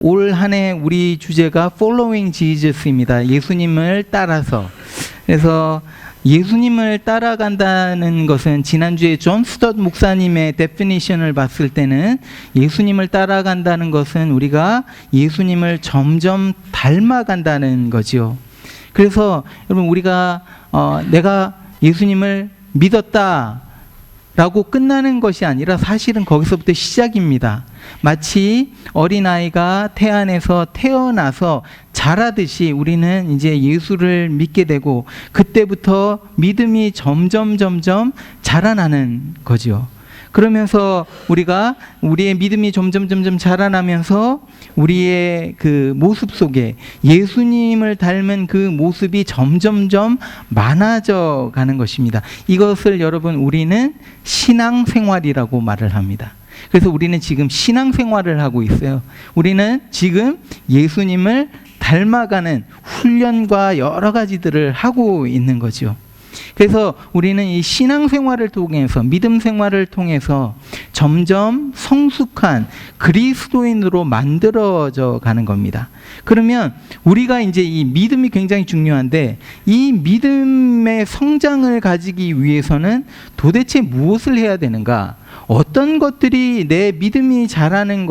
올 한 해 우리 주제가 Following Jesus입니다. 예수님을 따라서. 그래서 예수님을 따라간다는 것은 지난주에 존 스tott 목사님의 데피니션을 봤을 때는 예수님을 따라간다는 것은 우리가 예수님을 점점 닮아간다는 거죠. 그래서 여러분 우리가 내가 예수님을 믿었다 라고 끝나는 것이 아니라 사실은 거기서부터 시작입니다. 마치 어린아이가 태안에서 태어나서 자라듯이 우리는 이제 예수를 믿게 되고 그때부터 믿음이 점점 자라나는 거죠. 그러면서 우리가 우리의 믿음이 점점 자라나면서 우리의 그 모습 속에 예수님을 닮은 그 모습이 점점 많아져 가는 것입니다. 이것을 여러분 우리는 신앙생활이라고 말을 합니다. 그래서 우리는 지금 신앙생활을 하고 있어요. 우리는 지금 예수님을 닮아가는 훈련과 여러 가지들을 하고 있는 거죠. 그래서 우리는 이 신앙생활을 통해서 믿음 생활을 통해서 점점 성숙한 그리스도인으로 만들어져 가는 겁니다. 그러면 우리가 이제 이 믿음이 굉장히 중요한데 이 믿음의 성장을 가지기 위해서는 도대체 무엇을 해야 되는가? 어떤 것들이 내 믿음이 자라는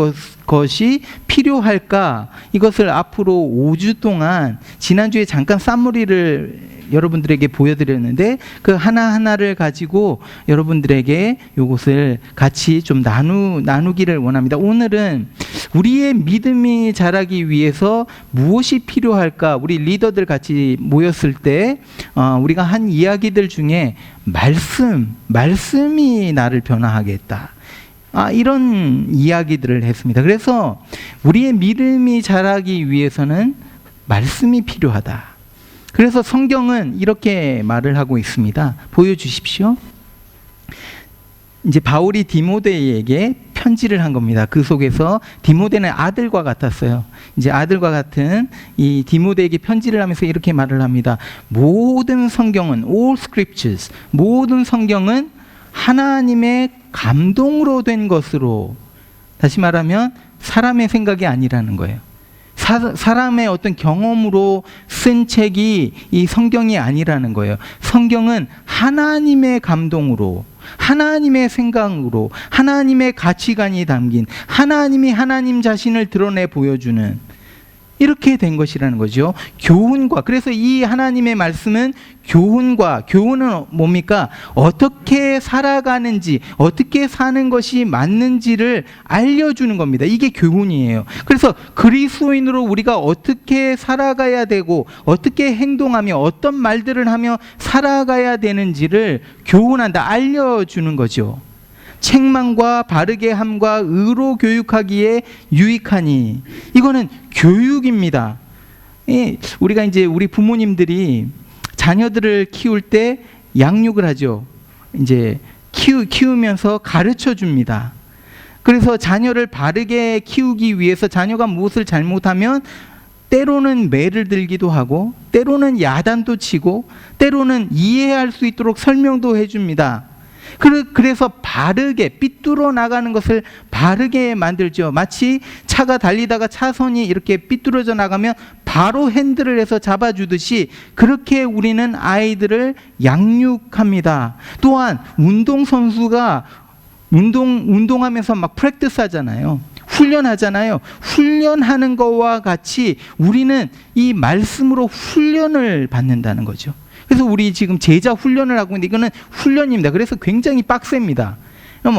것이 필요할까? 이것을 앞으로 5주 동안 지난주에 잠깐 쌈무리를 여러분들에게 보여드렸는데 그 하나하나를 가지고 여러분들에게 이것을 같이 좀 나누기를 원합니다. 오늘은 우리의 믿음이 자라기 위해서 무엇이 필요할까? 우리 리더들 같이 모였을 때 우리가 한 이야기들 중에 말씀이 나를 변화하겠다. 이런 이야기들을 했습니다. 그래서 우리의 믿음이 자라기 위해서는 말씀이 필요하다. 그래서 성경은 이렇게 말을 하고 있습니다. 보여주십시오. 이제 바울이 디모데에게 편지를 한 겁니다. 그 속에서 디모데는 아들과 같았어요. 이제 아들과 같은 이 디모데에게 편지를 하면서 이렇게 말을 합니다. 모든 성경은 all scriptures, 모든 성경은 하나님의 감동으로 된 것으로, 다시 말하면 사람의 생각이 아니라는 거예요. 사람의 어떤 경험으로 쓴 책이 이 성경이 아니라는 거예요. 성경은 하나님의 감동으로, 하나님의 생각으로, 하나님의 가치관이 담긴, 하나님이 하나님 자신을 드러내 보여주는, 이렇게 된 것이라는 거죠. 교훈과, 그래서 이 하나님의 말씀은 교훈은 뭡니까? 어떻게 살아가는지, 어떻게 사는 것이 맞는지를 알려주는 겁니다. 이게 교훈이에요. 그래서 그리스도인으로 우리가 어떻게 살아가야 되고 어떻게 행동하며 어떤 말들을 하며 살아가야 되는지를 교훈한다, 알려주는 거죠. 책망과 바르게 함과 의로 교육하기에 유익하니, 이거는 교육입니다. 우리가 이제 우리 부모님들이 자녀들을 키울 때 양육을 하죠. 이제 키우면서 가르쳐 줍니다. 그래서 자녀를 바르게 키우기 위해서 자녀가 무엇을 잘못하면 때로는 매를 들기도 하고 때로는 야단도 치고 때로는 이해할 수 있도록 설명도 해줍니다. 그래서 바르게 삐뚤어 나가는 것을 바르게 만들죠. 마치 차가 달리다가 차선이 이렇게 삐뚤어져 나가면 바로 핸들을 해서 잡아주듯이 그렇게 우리는 아이들을 양육합니다. 또한 운동선수가 운동하면서 막 프랙티스 하잖아요. 훈련하잖아요. 훈련하는 것과 같이 우리는 이 말씀으로 훈련을 받는다는 거죠. 그래서 우리 지금 제자 훈련을 하고 있는데 이거는 훈련입니다. 그래서 굉장히 빡셉니다.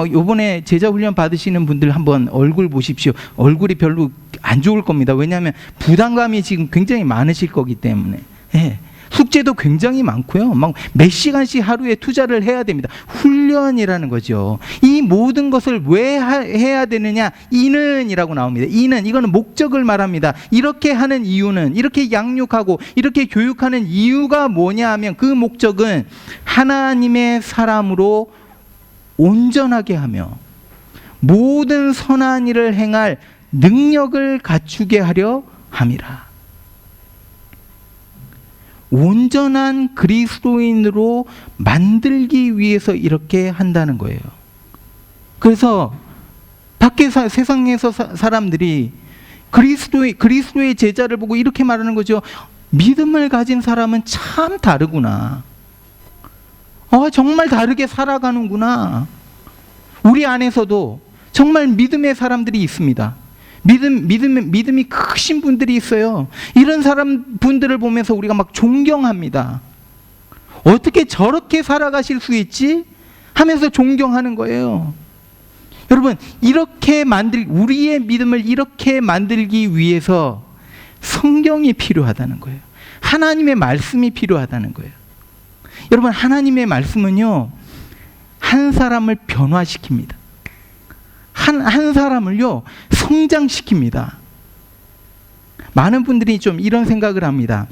이번에 제자 훈련 받으시는 분들 한번 얼굴 보십시오. 얼굴이 별로 안 좋을 겁니다. 왜냐하면 부담감이 지금 굉장히 많으실 거기 때문에. 숙제도 굉장히 많고요. 막 몇 시간씩 하루에 투자를 해야 됩니다. 훈련이라는 거죠. 이 모든 것을 왜 해야 되느냐? 이는이라고 나옵니다. 이거는 목적을 말합니다. 이렇게 하는 이유는, 이렇게 양육하고 이렇게 교육하는 이유가 뭐냐 하면 그 목적은 하나님의 사람으로 온전하게 하며 모든 선한 일을 행할 능력을 갖추게 하려 함이라. 온전한 그리스도인으로 만들기 위해서 이렇게 한다는 거예요. 그래서 밖에 세상에서 사람들이 그리스도의 제자를 보고 이렇게 말하는 거죠. 믿음을 가진 사람은 참 다르구나. 정말 다르게 살아가는구나. 우리 안에서도 정말 믿음의 사람들이 있습니다. 믿음이 크신 분들이 있어요. 이런 분들을 보면서 우리가 막 존경합니다. 어떻게 저렇게 살아가실 수 있지? 하면서 존경하는 거예요. 여러분, 우리의 믿음을 이렇게 만들기 위해서 성경이 필요하다는 거예요. 하나님의 말씀이 필요하다는 거예요. 여러분, 하나님의 말씀은요, 한 사람을 변화시킵니다. 한 사람을요, 성장시킵니다. 많은 분들이 좀 이런 생각을 합니다.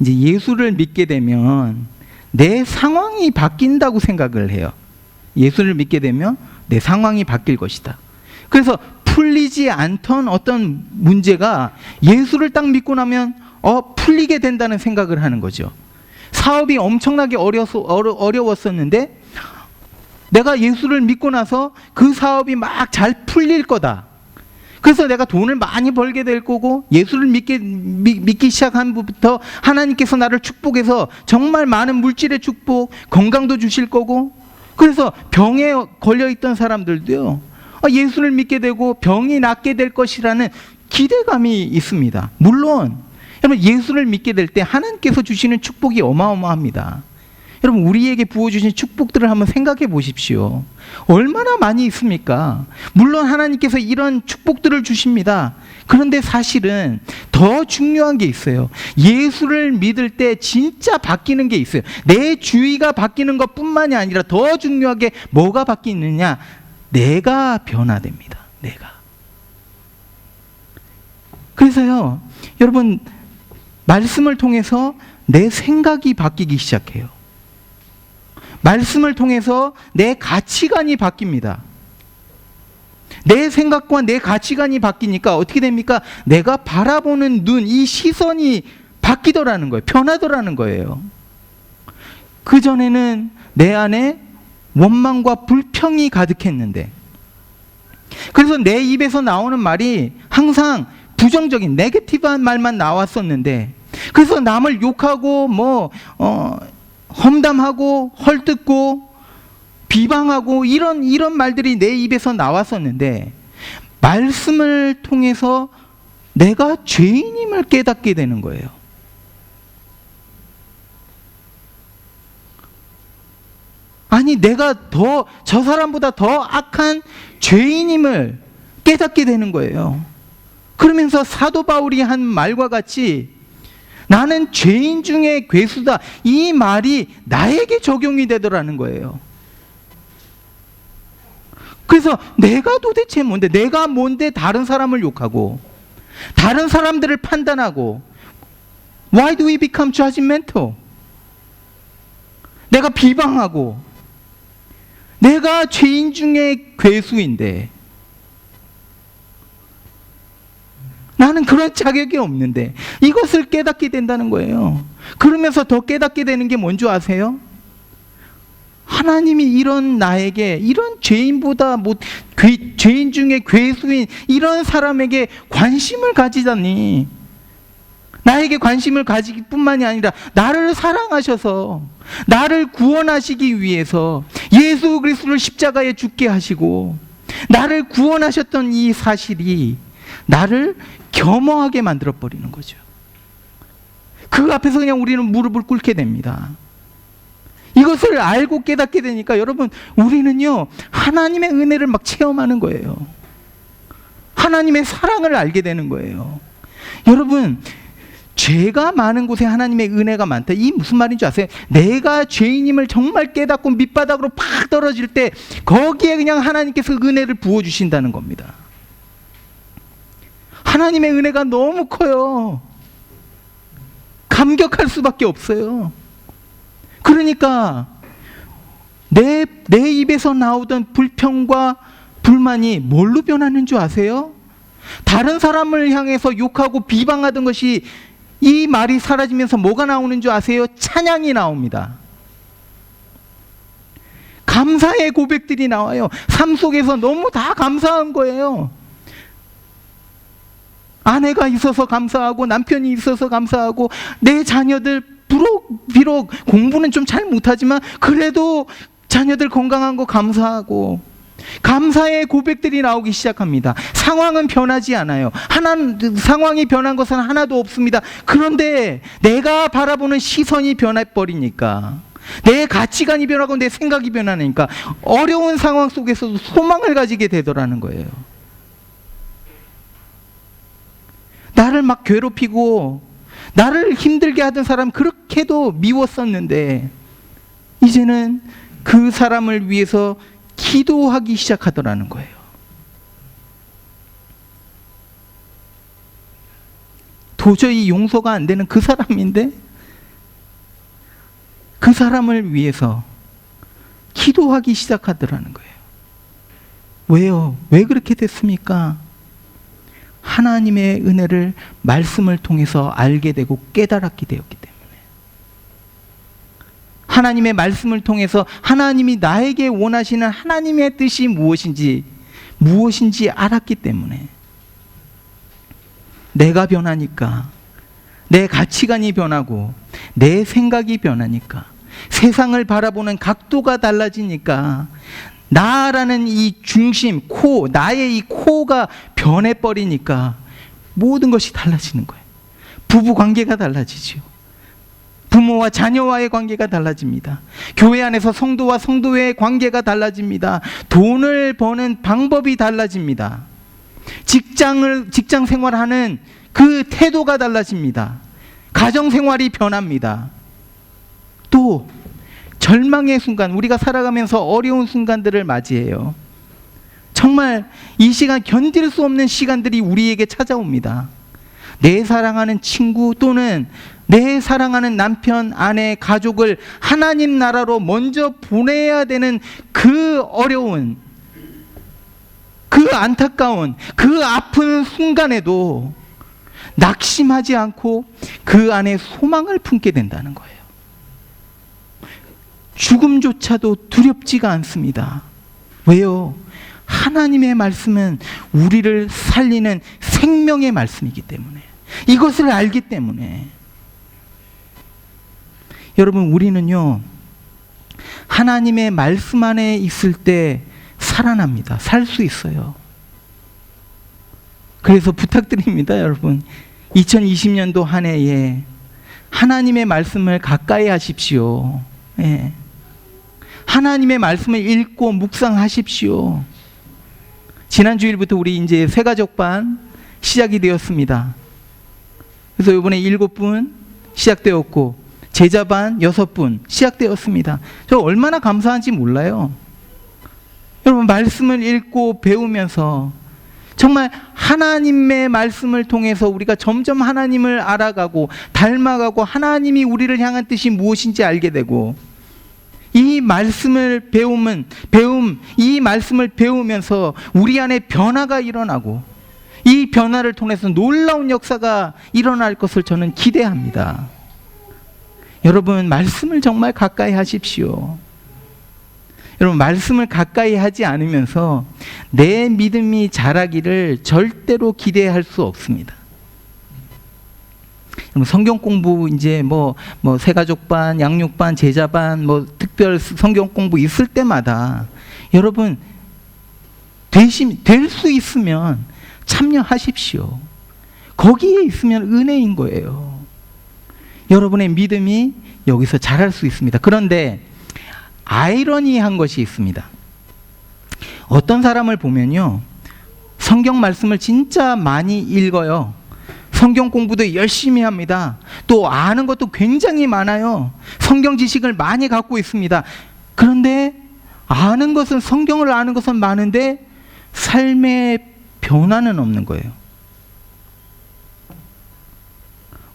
이제 예수를 믿게 되면 내 상황이 바뀐다고 생각을 해요. 예수를 믿게 되면 내 상황이 바뀔 것이다. 그래서 풀리지 않던 어떤 문제가 예수를 딱 믿고 나면 풀리게 된다는 생각을 하는 거죠. 사업이 엄청나게 어려웠었는데 내가 예수를 믿고 나서 그 사업이 막 잘 풀릴 거다. 그래서 내가 돈을 많이 벌게 될 거고, 예수를 믿기 시작한 부터 하나님께서 나를 축복해서 정말 많은 물질의 축복, 건강도 주실 거고, 그래서 병에 걸려있던 사람들도요, 예수를 믿게 되고 병이 낫게 될 것이라는 기대감이 있습니다. 물론 여러분, 예수를 믿게 될 때 하나님께서 주시는 축복이 어마어마합니다. 여러분, 우리에게 부어주신 축복들을 한번 생각해 보십시오. 얼마나 많이 있습니까? 물론 하나님께서 이런 축복들을 주십니다. 그런데 사실은 더 중요한 게 있어요. 예수를 믿을 때 진짜 바뀌는 게 있어요. 내 주위가 바뀌는 것뿐만이 아니라 더 중요하게 뭐가 바뀌느냐? 내가 변화됩니다. 내가. 그래서요, 여러분, 말씀을 통해서 내 생각이 바뀌기 시작해요. 말씀을 통해서 내 가치관이 바뀝니다. 내 생각과 내 가치관이 바뀌니까 어떻게 됩니까? 내가 바라보는 눈, 이 시선이 바뀌더라는 거예요. 변하더라는 거예요. 그전에는 내 안에 원망과 불평이 가득했는데, 그래서 내 입에서 나오는 말이 항상 부정적인 네거티브한 말만 나왔었는데, 그래서 남을 욕하고 험담하고 헐뜯고 비방하고 이런 말들이 내 입에서 나왔었는데, 말씀을 통해서 내가 죄인임을 깨닫게 되는 거예요. 아니, 내가 저 사람보다 더 악한 죄인임을 깨닫게 되는 거예요. 그러면서 사도 바울이 한 말과 같이 나는 죄인 중에 괴수다, 이 말이 나에게 적용이 되더라는 거예요. 그래서 내가 도대체 뭔데, 내가 뭔데 다른 사람을 욕하고 다른 사람들을 판단하고, Why do we become judgmental? 내가 비방하고, 내가 죄인 중에 괴수인데, 나는 그런 자격이 없는데, 이것을 깨닫게 된다는 거예요. 그러면서 더 깨닫게 되는 게 뭔지 아세요? 하나님이 이런 나에게, 이런 죄인보다 죄인 중에 괴수인 이런 사람에게 관심을 가지다니, 나에게 관심을 가지기 뿐만이 아니라 나를 사랑하셔서 나를 구원하시기 위해서 예수 그리스도를 십자가에 죽게 하시고 나를 구원하셨던 이 사실이 나를 겸허하게 만들어버리는 거죠. 그 앞에서 그냥 우리는 무릎을 꿇게 됩니다. 이것을 알고 깨닫게 되니까 여러분, 우리는요, 하나님의 은혜를 막 체험하는 거예요. 하나님의 사랑을 알게 되는 거예요. 여러분, 죄가 많은 곳에 하나님의 은혜가 많다. 이 무슨 말인 줄 아세요? 내가 죄인임을 정말 깨닫고 밑바닥으로 팍 떨어질 때 거기에 그냥 하나님께서 은혜를 부어주신다는 겁니다. 하나님의 은혜가 너무 커요. 감격할 수밖에 없어요. 그러니까 내 입에서 나오던 불평과 불만이 뭘로 변하는 줄 아세요? 다른 사람을 향해서 욕하고 비방하던 것이, 이 말이 사라지면서 뭐가 나오는 줄 아세요? 찬양이 나옵니다. 감사의 고백들이 나와요. 삶 속에서 너무 다 감사한 거예요. 아내가 있어서 감사하고 남편이 있어서 감사하고 내 자녀들 비록 공부는 좀 잘 못하지만 그래도 자녀들 건강한 거 감사하고 감사의 고백들이 나오기 시작합니다. 상황은 변하지 않아요. 상황이 변한 것은 하나도 없습니다. 그런데 내가 바라보는 시선이 변해버리니까, 내 가치관이 변하고 내 생각이 변하니까 어려운 상황 속에서도 소망을 가지게 되더라는 거예요. 나를 막 괴롭히고 나를 힘들게 하던 사람 그렇게도 미웠었는데 이제는 그 사람을 위해서 기도하기 시작하더라는 거예요. 도저히 용서가 안 되는 그 사람인데 그 사람을 위해서 기도하기 시작하더라는 거예요. 왜요? 왜 그렇게 됐습니까? 하나님의 은혜를 말씀을 통해서 알게 되고 깨달았기 되었기 때문에, 하나님의 말씀을 통해서 하나님이 나에게 원하시는 하나님의 뜻이 무엇인지 알았기 때문에, 내가 변하니까, 내 가치관이 변하고 내 생각이 변하니까, 세상을 바라보는 각도가 달라지니까 나라는 이 중심, 나의 이 코가 변해버리니까 모든 것이 달라지는 거예요. 부부 관계가 달라지죠. 부모와 자녀와의 관계가 달라집니다. 교회 안에서 성도와 성도의 관계가 달라집니다. 돈을 버는 방법이 달라집니다. 직장 생활하는 그 태도가 달라집니다. 가정 생활이 변합니다. 또 절망의 순간, 우리가 살아가면서 어려운 순간들을 맞이해요. 정말 이 시간 견딜 수 없는 시간들이 우리에게 찾아옵니다. 내 사랑하는 친구 또는 내 사랑하는 남편, 아내, 가족을 하나님 나라로 먼저 보내야 되는 그 어려운, 그 안타까운, 그 아픈 순간에도 낙심하지 않고 그 안에 소망을 품게 된다는 거예요. 죽음조차도 두렵지가 않습니다. 왜요? 하나님의 말씀은 우리를 살리는 생명의 말씀이기 때문에, 이것을 알기 때문에. 여러분, 우리는요, 하나님의 말씀 안에 있을 때 살아납니다. 살 수 있어요. 그래서 부탁드립니다, 여러분. 2020년도 한 해에 하나님의 말씀을 가까이 하십시오. 예. 하나님의 말씀을 읽고 묵상하십시오. 지난 주일부터 우리 이제 새가족반 시작이 되었습니다. 그래서 이번에 7분 시작되었고 제자반 6분 시작되었습니다. 저 얼마나 감사한지 몰라요. 여러분, 말씀을 읽고 배우면서 정말 하나님의 말씀을 통해서 우리가 점점 하나님을 알아가고 닮아가고 하나님이 우리를 향한 뜻이 무엇인지 알게 되고, 이 말씀을 이 말씀을 배우면서 우리 안에 변화가 일어나고 이 변화를 통해서 놀라운 역사가 일어날 것을 저는 기대합니다. 여러분, 말씀을 정말 가까이 하십시오. 여러분, 말씀을 가까이 하지 않으면서 내 믿음이 자라기를 절대로 기대할 수 없습니다. 성경 공부 이제 새가족반, 양육반, 제자반, 특별 성경 공부 있을 때마다 여러분 될 수 있으면 참여하십시오. 거기에 있으면 은혜인 거예요. 여러분의 믿음이 여기서 자랄 수 있습니다. 그런데 아이러니한 것이 있습니다. 어떤 사람을 보면요, 성경 말씀을 진짜 많이 읽어요. 성경 공부도 열심히 합니다. 또 아는 것도 굉장히 많아요. 성경 지식을 많이 갖고 있습니다. 그런데 성경을 아는 것은 많은데 삶의 변화는 없는 거예요.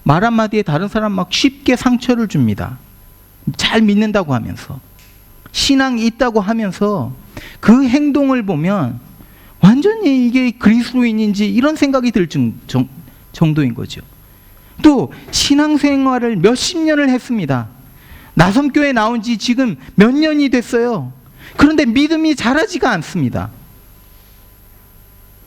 말 한마디에 다른 사람 막 쉽게 상처를 줍니다. 잘 믿는다고 하면서, 신앙이 있다고 하면서 그 행동을 보면 완전히 이게 그리스도인인지 이런 생각이 들 정도인 거죠. 또 신앙생활을 몇십 년을 했습니다. 나섬교회 나온 지 지금 몇 년이 됐어요. 그런데 믿음이 자라지가 않습니다.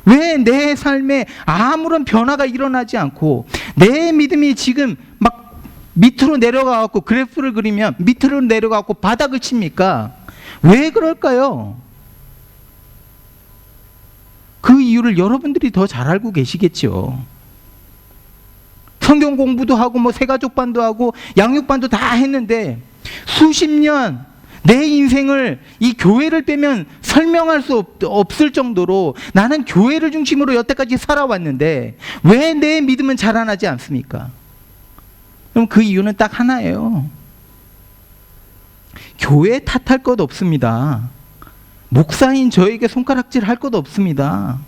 왜 내 삶에 아무런 변화가 일어나지 않고 내 믿음이 지금 막 밑으로 내려가고 그래프를 그리면 밑으로 내려가고 바닥을 칩니까? 왜 그럴까요? 그 이유를 여러분들이 더 잘 알고 계시겠죠. 성경 공부도 하고 뭐 새가족반도 하고 양육반도 다 했는데 수십 년 내 인생을 이 교회를 빼면 설명할 수 없을 정도로 나는 교회를 중심으로 여태까지 살아왔는데 왜 내 믿음은 자라나지 않습니까? 그럼 그 이유는 딱 하나예요. 교회 탓할 것 없습니다. 목사인 저에게 손가락질 할 것 없습니다.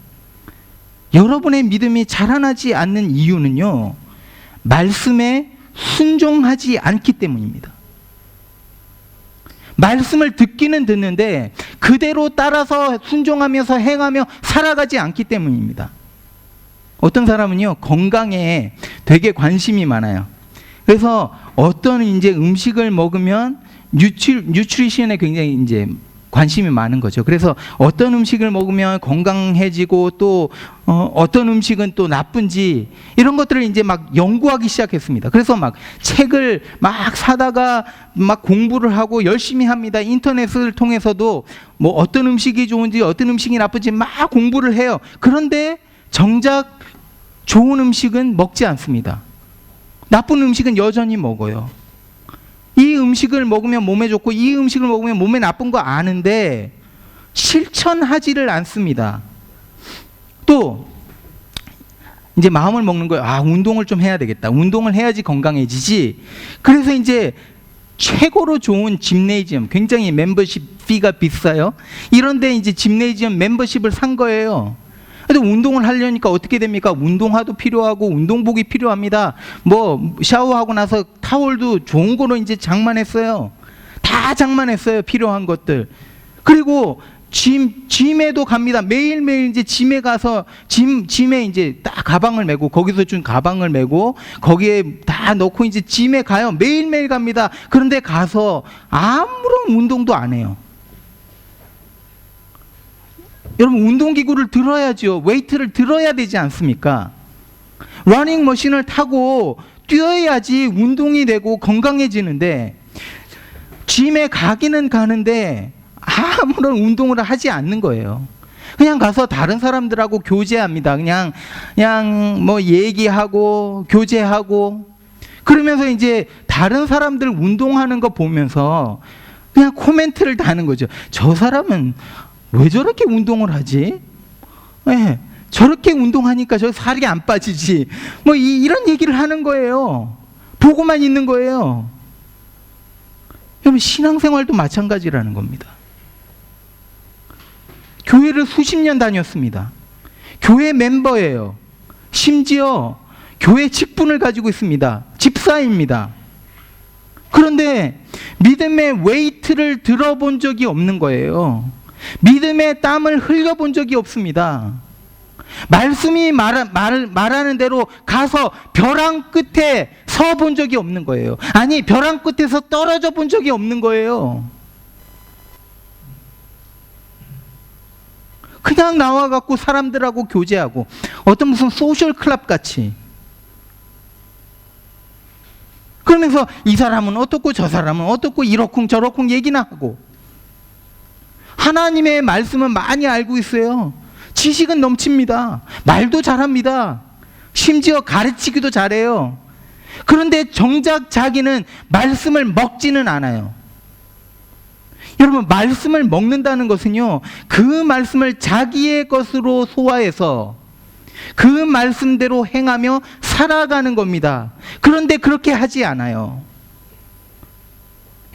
여러분의 믿음이 자라나지 않는 이유는요, 말씀에 순종하지 않기 때문입니다. 말씀을 듣기는 듣는데 그대로 따라서 순종하면서 행하며 살아가지 않기 때문입니다. 어떤 사람은요, 건강에 되게 관심이 많아요. 그래서 어떤 이제 음식을 먹으면 뉴트리션에 굉장히 이제 관심이 많은 거죠. 그래서 어떤 음식을 먹으면 건강해지고 또 어떤 음식은 또 나쁜지 이런 것들을 이제 막 연구하기 시작했습니다. 그래서 막 책을 막 사다가 막 공부를 하고 열심히 합니다. 인터넷을 통해서도 뭐 어떤 음식이 좋은지 어떤 음식이 나쁜지 막 공부를 해요. 그런데 정작 좋은 음식은 먹지 않습니다. 나쁜 음식은 여전히 먹어요. 이 음식을 먹으면 몸에 좋고 이 음식을 먹으면 몸에 나쁜 거 아는데 실천하지를 않습니다. 또 이제 마음을 먹는 거예요. 아, 운동을 좀 해야 되겠다. 운동을 해야지 건강해지지. 그래서 이제 최고로 좋은 짐네이지엄, 굉장히 멤버십 피가 비싸요. 이런데 이제 짐네이지엄 멤버십을 산 거예요. 근데 운동을 하려니까 어떻게 됩니까? 운동화도 필요하고 운동복이 필요합니다. 뭐 샤워하고 나서 타월도 좋은 거로 이제 장만했어요. 다 장만했어요. 필요한 것들. 그리고 짐에도 갑니다. 매일매일 이제 짐에 가서 짐에 이제 딱 가방을 메고 거기서 준 가방을 메고 거기에 다 넣고 이제 짐에 가요. 매일매일 갑니다. 그런데 가서 아무런 운동도 안 해요. 여러분, 운동기구를 들어야죠. 웨이트를 들어야 되지 않습니까? 러닝머신을 타고 뛰어야지 운동이 되고 건강해지는데 짐에 가기는 가는데 아무런 운동을 하지 않는 거예요. 그냥 가서 다른 사람들하고 교제합니다. 그냥 뭐 얘기하고 교제하고 그러면서 이제 다른 사람들 운동하는 거 보면서 그냥 코멘트를 다는 거죠. 저 사람은 왜 저렇게 운동을 하지? 네, 저렇게 운동하니까 저 살이 안 빠지지. 뭐 이런 얘기를 하는 거예요. 보고만 있는 거예요. 여러분, 신앙생활도 마찬가지라는 겁니다. 교회를 수십 년 다녔습니다. 교회 멤버예요. 심지어 교회 직분을 가지고 있습니다. 집사입니다. 그런데 믿음의 웨이트를 들어본 적이 없는 거예요. 믿음의 땀을 흘려본 적이 없습니다. 말씀이 말하는 대로 가서 벼랑 끝에 서 본 적이 없는 거예요. 아니, 벼랑 끝에서 떨어져 본 적이 없는 거예요. 그냥 나와갖고 사람들하고 교제하고 어떤 무슨 소셜 클럽 같이 그러면서 이 사람은 어떻고 저 사람은 어떻고 이러쿵 저러쿵 얘기나 하고 하나님의 말씀은 많이 알고 있어요. 지식은 넘칩니다. 말도 잘합니다. 심지어 가르치기도 잘해요. 그런데 정작 자기는 말씀을 먹지는 않아요. 여러분, 말씀을 먹는다는 것은요, 그 말씀을 자기의 것으로 소화해서 그 말씀대로 행하며 살아가는 겁니다. 그런데 그렇게 하지 않아요.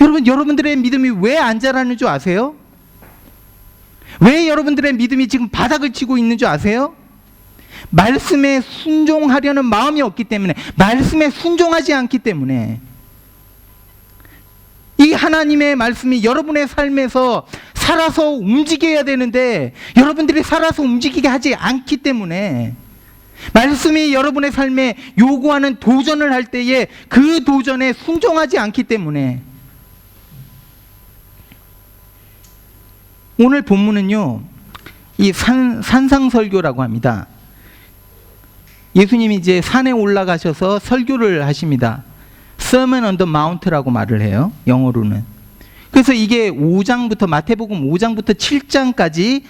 여러분, 여러분들의 믿음이 왜 안 자라는 줄 아세요? 왜 여러분들의 믿음이 지금 바닥을 치고 있는 줄 아세요? 말씀에 순종하려는 마음이 없기 때문에, 말씀에 순종하지 않기 때문에. 이 하나님의 말씀이 여러분의 삶에서 살아서 움직여야 되는데 여러분들이 살아서 움직이게 하지 않기 때문에, 말씀이 여러분의 삶에 요구하는 도전을 할 때에 그 도전에 순종하지 않기 때문에. 오늘 본문은요, 이 산상설교라고 합니다. 예수님이 이제 산에 올라가셔서 설교를 하십니다. Sermon on the Mount라고 말을 해요. 영어로는. 그래서 이게 5장부터 마태복음 5장부터 7장까지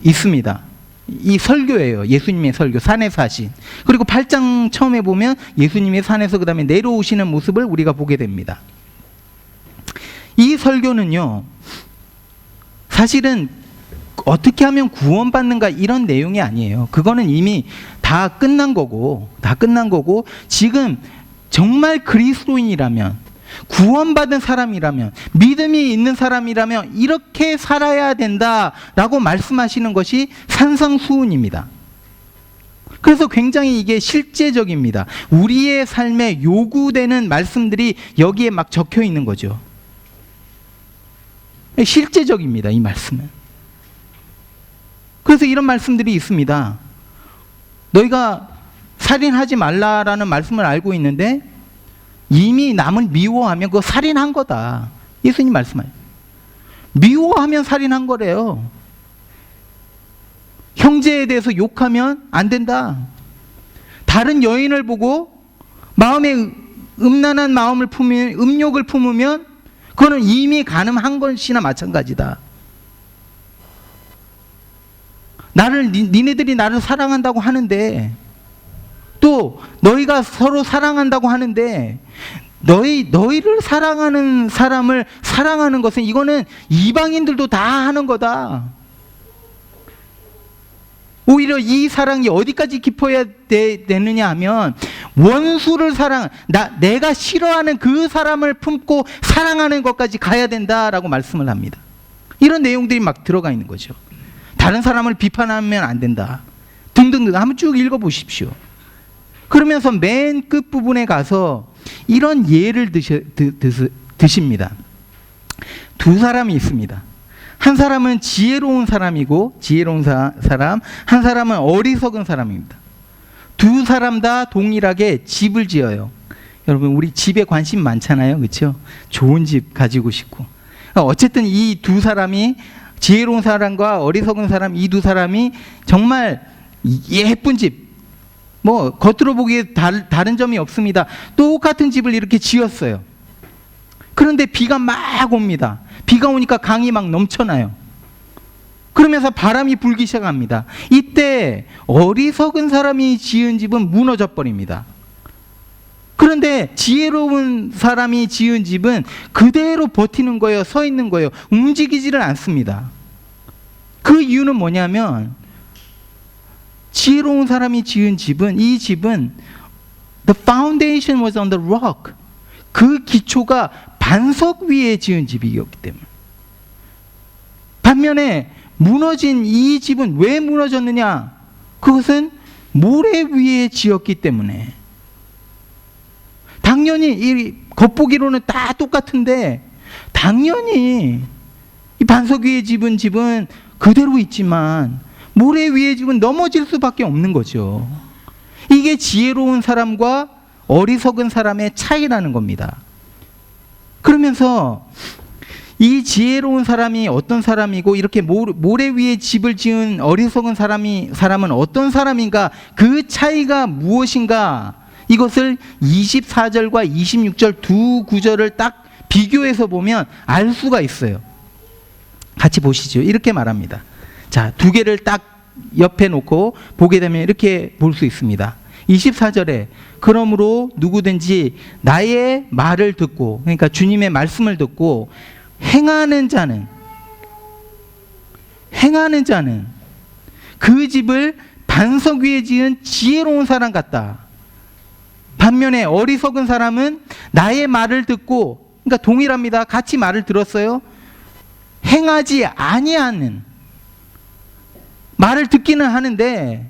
있습니다. 이 설교예요. 예수님의 설교, 산에서 하신. 그리고 8장 처음에 보면 예수님의 산에서 그 다음에 내려오시는 모습을 우리가 보게 됩니다. 이 설교는요, 사실은 어떻게 하면 구원받는가 이런 내용이 아니에요. 그거는 이미 다 끝난 거고 지금 정말 그리스도인이라면, 구원받은 사람이라면, 믿음이 있는 사람이라면 이렇게 살아야 된다라고 말씀하시는 것이 산상수훈입니다. 그래서 굉장히 이게 실제적입니다. 우리의 삶에 요구되는 말씀들이 여기에 막 적혀 있는 거죠. 실제적입니다, 이 말씀은. 그래서 이런 말씀들이 있습니다. 너희가 살인하지 말라라는 말씀을 알고 있는데 이미 남을 미워하면 그거 살인한 거다. 예수님 말씀하세요. 미워하면 살인한 거래요. 형제에 대해서 욕하면 안 된다. 다른 여인을 보고 마음에 음란한 마음을 품으면, 음욕을 품으면 그거는 이미 간음한 것이나 마찬가지다. 니네들이 나를 사랑한다고 하는데, 또 너희가 서로 사랑한다고 하는데, 너희를 사랑하는 사람을 사랑하는 것은 이거는 이방인들도 다 하는 거다. 오히려 이 사랑이 어디까지 깊어야 되느냐 하면, 원수를 내가 싫어하는 그 사람을 품고 사랑하는 것까지 가야 된다라고 말씀을 합니다. 이런 내용들이 막 들어가 있는 거죠. 다른 사람을 비판하면 안 된다. 등등등 한번 쭉 읽어보십시오. 그러면서 맨 끝부분에 가서 이런 예를 드십니다. 두 사람이 있습니다. 한 사람은 지혜로운 사람이고, 지혜로운 사람, 한 사람은 어리석은 사람입니다. 두 사람 다 동일하게 집을 지어요. 여러분, 우리 집에 관심 많잖아요. 그렇죠? 좋은 집 가지고 싶고. 어쨌든 이 두 사람이, 지혜로운 사람과 어리석은 사람, 이 두 사람이 정말 예쁜 집, 뭐 겉으로 보기에 다른 점이 없습니다. 똑같은 집을 이렇게 지었어요. 그런데 비가 막 옵니다. 비가 오니까 강이 막 넘쳐나요. 그러면서 바람이 불기 시작합니다. 이때 어리석은 사람이 지은 집은 무너져 버립니다. 그런데 지혜로운 사람이 지은 집은 그대로 버티는 거예요. 서 있는 거예요. 움직이지를 않습니다. 그 이유는 뭐냐면, 지혜로운 사람이 지은 집은, 이 집은 the foundation was on the rock. 그 기초가 반석 위에 지은 집이었기 때문에. 반면에 무너진 이 집은 왜 무너졌느냐? 그것은 모래 위에 지었기 때문에. 당연히 이 겉보기로는 다 똑같은데, 당연히 이 반석 위에 집은 그대로 있지만 모래 위에 집은 넘어질 수밖에 없는 거죠. 이게 지혜로운 사람과 어리석은 사람의 차이라는 겁니다. 그러면서 이 지혜로운 사람이 어떤 사람이고, 이렇게 모래 위에 집을 지은 어리석은 사람은 어떤 사람인가, 그 차이가 무엇인가, 이것을 24절과 26절 두 구절을 딱 비교해서 보면 알 수가 있어요. 같이 보시죠. 이렇게 말합니다. 자, 두 개를 딱 옆에 놓고 보게 되면 이렇게 볼 수 있습니다. 24절에 그러므로 누구든지 나의 말을 듣고, 그러니까 주님의 말씀을 듣고 행하는 자는 그 집을 반석 위에 지은 지혜로운 사람 같다. 반면에 어리석은 사람은 나의 말을 듣고, 그러니까 동일합니다. 같이 말을 들었어요. 행하지 아니하는, 말을 듣기는 하는데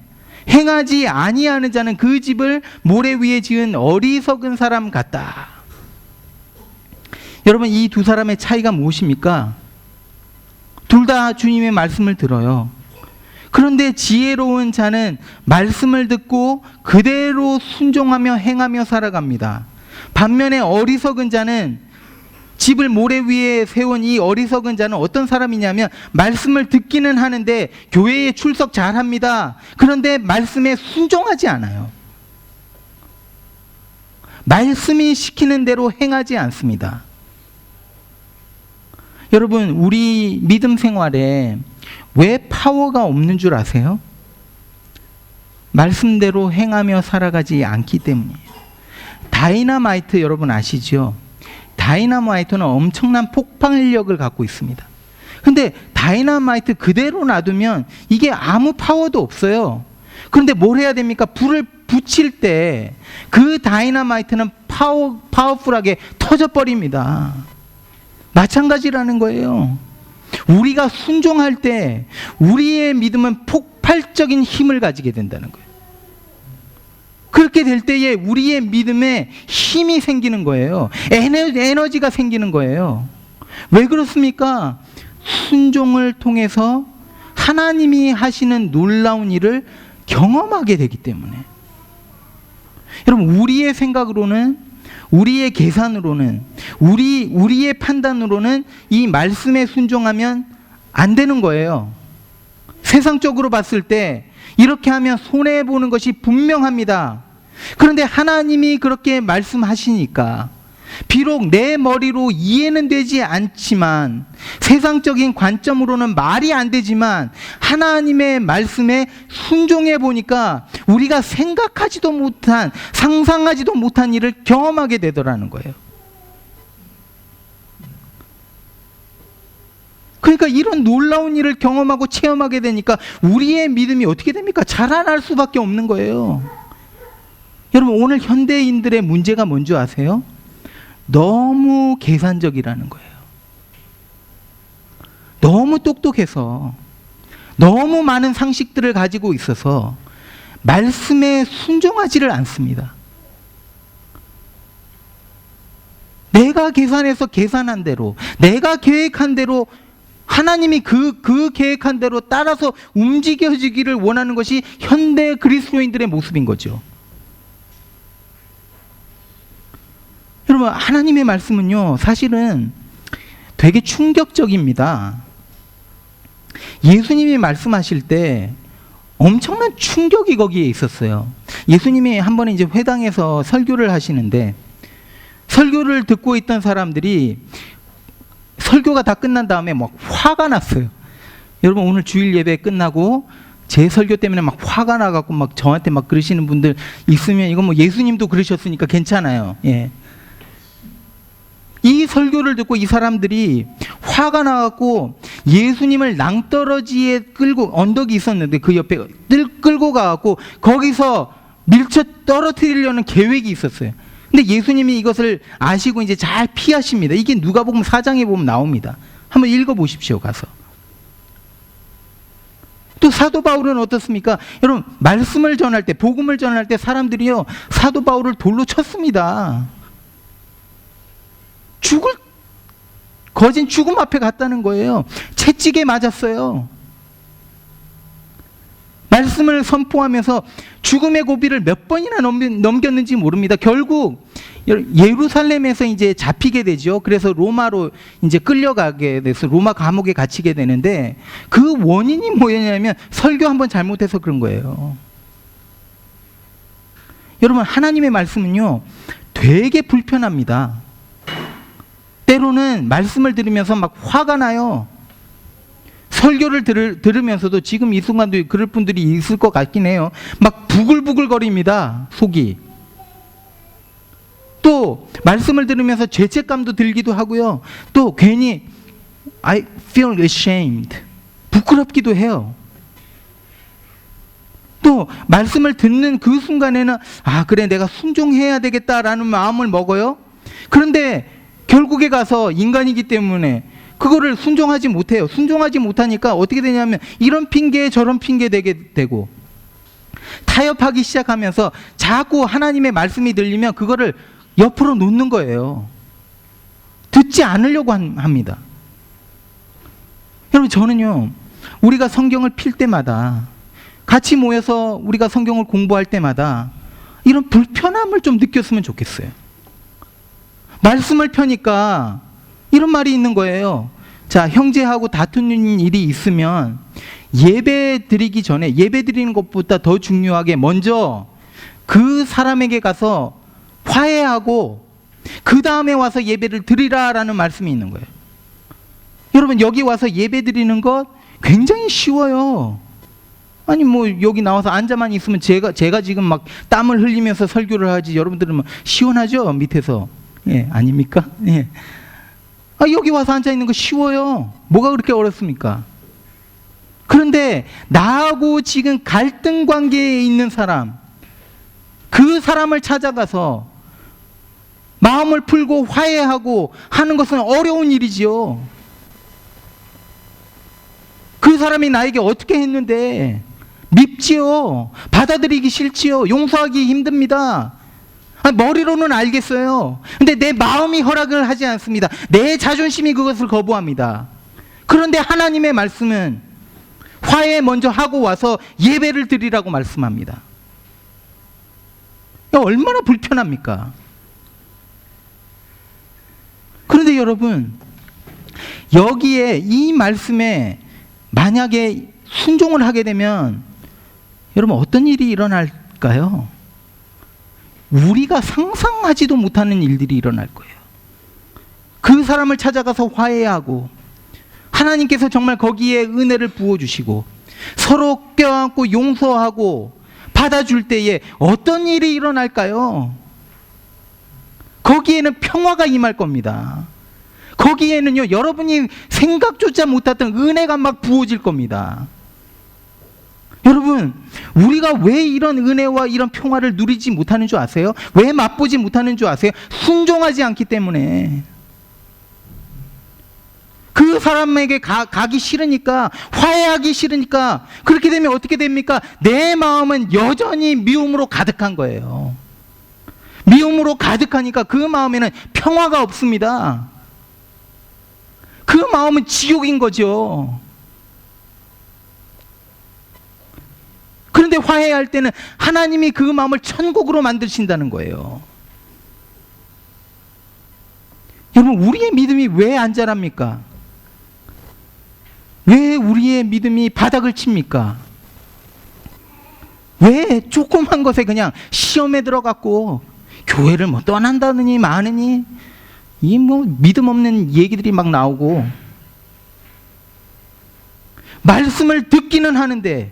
행하지 아니하는 자는 그 집을 모래 위에 지은 어리석은 사람 같다. 여러분, 이 두 사람의 차이가 무엇입니까? 둘 다 주님의 말씀을 들어요. 그런데 지혜로운 자는 말씀을 듣고 그대로 순종하며 행하며 살아갑니다. 반면에 어리석은 자는 집을 모래 위에 세운 이 어리석은 자는 어떤 사람이냐면 말씀을 듣기는 하는데 교회에 출석 잘합니다. 그런데 말씀에 순종하지 않아요. 말씀이 시키는 대로 행하지 않습니다. 여러분, 우리 믿음 생활에 왜 파워가 없는 줄 아세요? 말씀대로 행하며 살아가지 않기 때문이에요. 다이너마이트 여러분 아시죠? 다이너마이트는 엄청난 폭발력을 갖고 있습니다. 근데 다이너마이트 그대로 놔두면 이게 아무 파워도 없어요. 그런데 뭘 해야 됩니까? 불을 붙일 때 그 다이너마이트는 파워풀하게 터져버립니다. 마찬가지라는 거예요. 우리가 순종할 때 우리의 믿음은 폭발적인 힘을 가지게 된다는 거예요. 그렇게 될 때에 우리의 믿음에 힘이 생기는 거예요. 에너지가 생기는 거예요. 왜 그렇습니까? 순종을 통해서 하나님이 하시는 놀라운 일을 경험하게 되기 때문에. 여러분, 우리의 생각으로는, 우리의 계산으로는, 우리의 판단으로는 이 말씀에 순종하면 안 되는 거예요. 세상적으로 봤을 때 이렇게 하면 손해보는 것이 분명합니다. 그런데 하나님이 그렇게 말씀하시니까 비록 내 머리로 이해는 되지 않지만, 세상적인 관점으로는 말이 안 되지만 하나님의 말씀에 순종해 보니까 우리가 생각하지도 못한, 상상하지도 못한 일을 경험하게 되더라는 거예요. 그러니까 이런 놀라운 일을 경험하고 체험하게 되니까 우리의 믿음이 어떻게 됩니까? 자라날 수밖에 없는 거예요. 여러분, 오늘 현대인들의 문제가 뭔지 아세요? 너무 계산적이라는 거예요. 너무 똑똑해서, 너무 많은 상식들을 가지고 있어서 말씀에 순종하지를 않습니다. 내가 계산해서 계산한 대로, 내가 계획한 대로, 하나님이 그 계획한 대로 따라서 움직여지기를 원하는 것이 현대 그리스도인들의 모습인 거죠. 여러분, 하나님의 말씀은요, 사실은 되게 충격적입니다. 예수님이 말씀하실 때 엄청난 충격이 거기에 있었어요. 예수님이 한 번에 이제 회당에서 설교를 하시는데, 설교를 듣고 있던 사람들이 설교가 다 끝난 다음에 막 화가 났어요. 여러분, 오늘 주일 예배 끝나고 제 설교 때문에 막 화가 나갖고 막 저한테 막 그러시는 분들 있으면, 이건 뭐 예수님도 그러셨으니까 괜찮아요. 예. 이 설교를 듣고 이 사람들이 화가 나갖고 예수님을 낭떠러지에 끌고, 언덕이 있었는데 그 옆에 끌고 가갖고 거기서 밀쳐 떨어뜨리려는 계획이 있었어요. 근데 예수님이 이것을 아시고 이제 잘 피하십니다. 이게 누가복음 4장에 보면 나옵니다. 한번 읽어보십시오, 가서. 또 사도 바울은 어떻습니까? 여러분, 말씀을 전할 때, 복음을 전할 때 사람들이요, 사도 바울을 돌로 쳤습니다. 거진 죽음 앞에 갔다는 거예요. 채찍에 맞았어요. 말씀을 선포하면서 죽음의 고비를 몇 번이나 넘겼는지 모릅니다. 결국 예루살렘에서 이제 잡히게 되죠. 그래서 로마로 이제 끌려가게 돼서 로마 감옥에 갇히게 되는데, 그 원인이 뭐였냐면 설교 한번 잘못해서 그런 거예요. 여러분, 하나님의 말씀은요, 되게 불편합니다. 때로는 말씀을 들으면서 막 화가 나요. 설교를 들으면서도 지금 이 순간도 그럴 분들이 있을 것 같긴 해요. 막 부글부글거립니다, 속이. 또 말씀을 들으면서 죄책감도 들기도 하고요. 또 괜히 I feel ashamed, 부끄럽기도 해요. 또 말씀을 듣는 그 순간에는 아, 그래, 내가 순종해야 되겠다라는 마음을 먹어요. 그런데 결국에 가서 인간이기 때문에 그거를 순종하지 못해요. 순종하지 못하니까 어떻게 되냐면 이런 핑계 저런 핑계 되게 되고, 타협하기 시작하면서 자꾸 하나님의 말씀이 들리면 그거를 옆으로 놓는 거예요. 듣지 않으려고 합니다. 여러분, 저는요, 우리가 성경을 필 때마다, 같이 모여서 우리가 성경을 공부할 때마다 이런 불편함을 좀 느꼈으면 좋겠어요. 말씀을 펴니까 이런 말이 있는 거예요. 자, 형제하고 다투는 일이 있으면 예배 드리기 전에, 예배 드리는 것보다 더 중요하게 먼저 그 사람에게 가서 화해하고 그 다음에 와서 예배를 드리라라는 말씀이 있는 거예요. 여러분, 여기 와서 예배 드리는 것 굉장히 쉬워요. 아니 뭐 여기 나와서 앉아만 있으면 제가 지금 막 땀을 흘리면서 설교를 하지, 여러분들은 뭐 시원하죠 밑에서. 예, 아닙니까? 예. 아, 여기 와서 앉아 있는 거 쉬워요. 뭐가 그렇게 어렵습니까? 그런데 나하고 지금 갈등 관계에 있는 사람, 그 사람을 찾아가서 마음을 풀고 화해하고 하는 것은 어려운 일이지요. 그 사람이 나에게 어떻게 했는데 밉지요. 받아들이기 싫지요. 용서하기 힘듭니다. 머리로는 알겠어요. 근데 내 마음이 허락을 하지 않습니다. 내 자존심이 그것을 거부합니다. 그런데 하나님의 말씀은 화해 먼저 하고 와서 예배를 드리라고 말씀합니다. 얼마나 불편합니까? 그런데 여러분, 여기에 이 말씀에 만약에 순종을 하게 되면 여러분 어떤 일이 일어날까요? 우리가 상상하지도 못하는 일들이 일어날 거예요. 그 사람을 찾아가서 화해하고 하나님께서 정말 거기에 은혜를 부어주시고 서로 껴안고 용서하고 받아줄 때에 어떤 일이 일어날까요? 거기에는 평화가 임할 겁니다. 거기에는요, 여러분이 생각조차 못했던 은혜가 막 부어질 겁니다. 여러분, 우리가 왜 이런 은혜와 이런 평화를 누리지 못하는 줄 아세요? 왜 맛보지 못하는 줄 아세요? 순종하지 않기 때문에. 그 사람에게 가기 싫으니까, 화해하기 싫으니까, 그렇게 되면 어떻게 됩니까? 내 마음은 여전히 미움으로 가득한 거예요. 미움으로 가득하니까 그 마음에는 평화가 없습니다. 그 마음은 지옥인 거죠. 그런데 화해할 때는 하나님이 그 마음을 천국으로 만드신다는 거예요. 여러분, 우리의 믿음이 왜 안 자랍니까? 왜 우리의 믿음이 바닥을 칩니까? 왜 조그만 것에 그냥 시험에 들어갔고 교회를 뭐 떠난다느니 마느니 이 뭐 믿음 없는 얘기들이 막 나오고, 말씀을 듣기는 하는데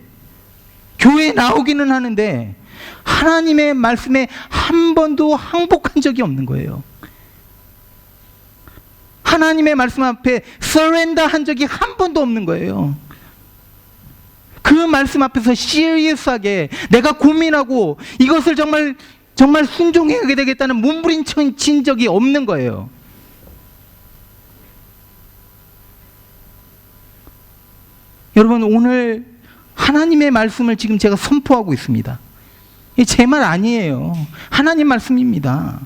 교회에 나오기는 하는데 하나님의 말씀에 한 번도 항복한 적이 없는 거예요. 하나님의 말씀 앞에 서렌더 한 적이 한 번도 없는 거예요. 그 말씀 앞에서 시리어스하게 내가 고민하고 이것을 정말 순종해야 되겠다는 몸부림친 적이 없는 거예요. 여러분, 오늘 하나님의 말씀을 지금 제가 선포하고 있습니다. 제 말 아니에요. 하나님 말씀입니다.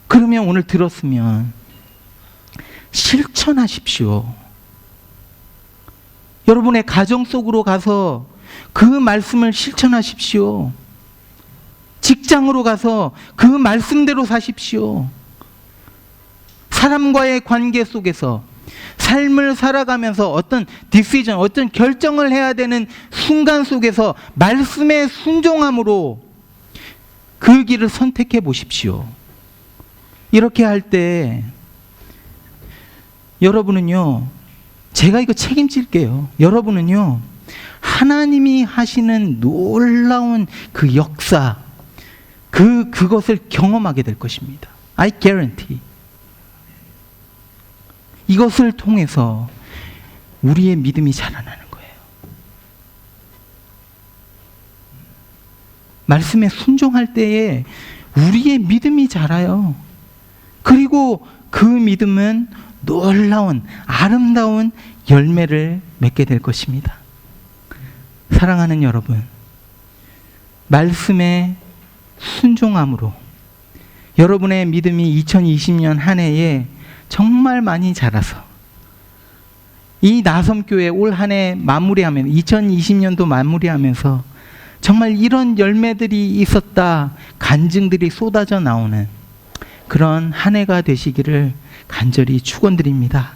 그러면 오늘 들었으면 실천하십시오. 여러분의 가정 속으로 가서 그 말씀을 실천하십시오. 직장으로 가서 그 말씀대로 사십시오. 사람과의 관계 속에서 삶을 살아가면서 어떤 디시전, 어떤 결정을 해야 되는 순간 속에서 말씀에 순종함으로 그 길을 선택해 보십시오. 이렇게 할 때 여러분은요, 제가 이거 책임질게요. 여러분은요, 하나님이 하시는 놀라운 그 역사, 그것을 경험하게 될 것입니다. I guarantee. 이것을 통해서 우리의 믿음이 자라나는 거예요. 말씀에 순종할 때에 우리의 믿음이 자라요. 그리고 그 믿음은 놀라운 아름다운 열매를 맺게 될 것입니다. 사랑하는 여러분, 말씀에 순종함으로 여러분의 믿음이 2020년 한 해에 정말 많이 자라서 이 나섬교회 올 한 해 마무리하면 2020년도 마무리하면서 정말 이런 열매들이 있었다, 간증들이 쏟아져 나오는 그런 한 해가 되시기를 간절히 축원드립니다.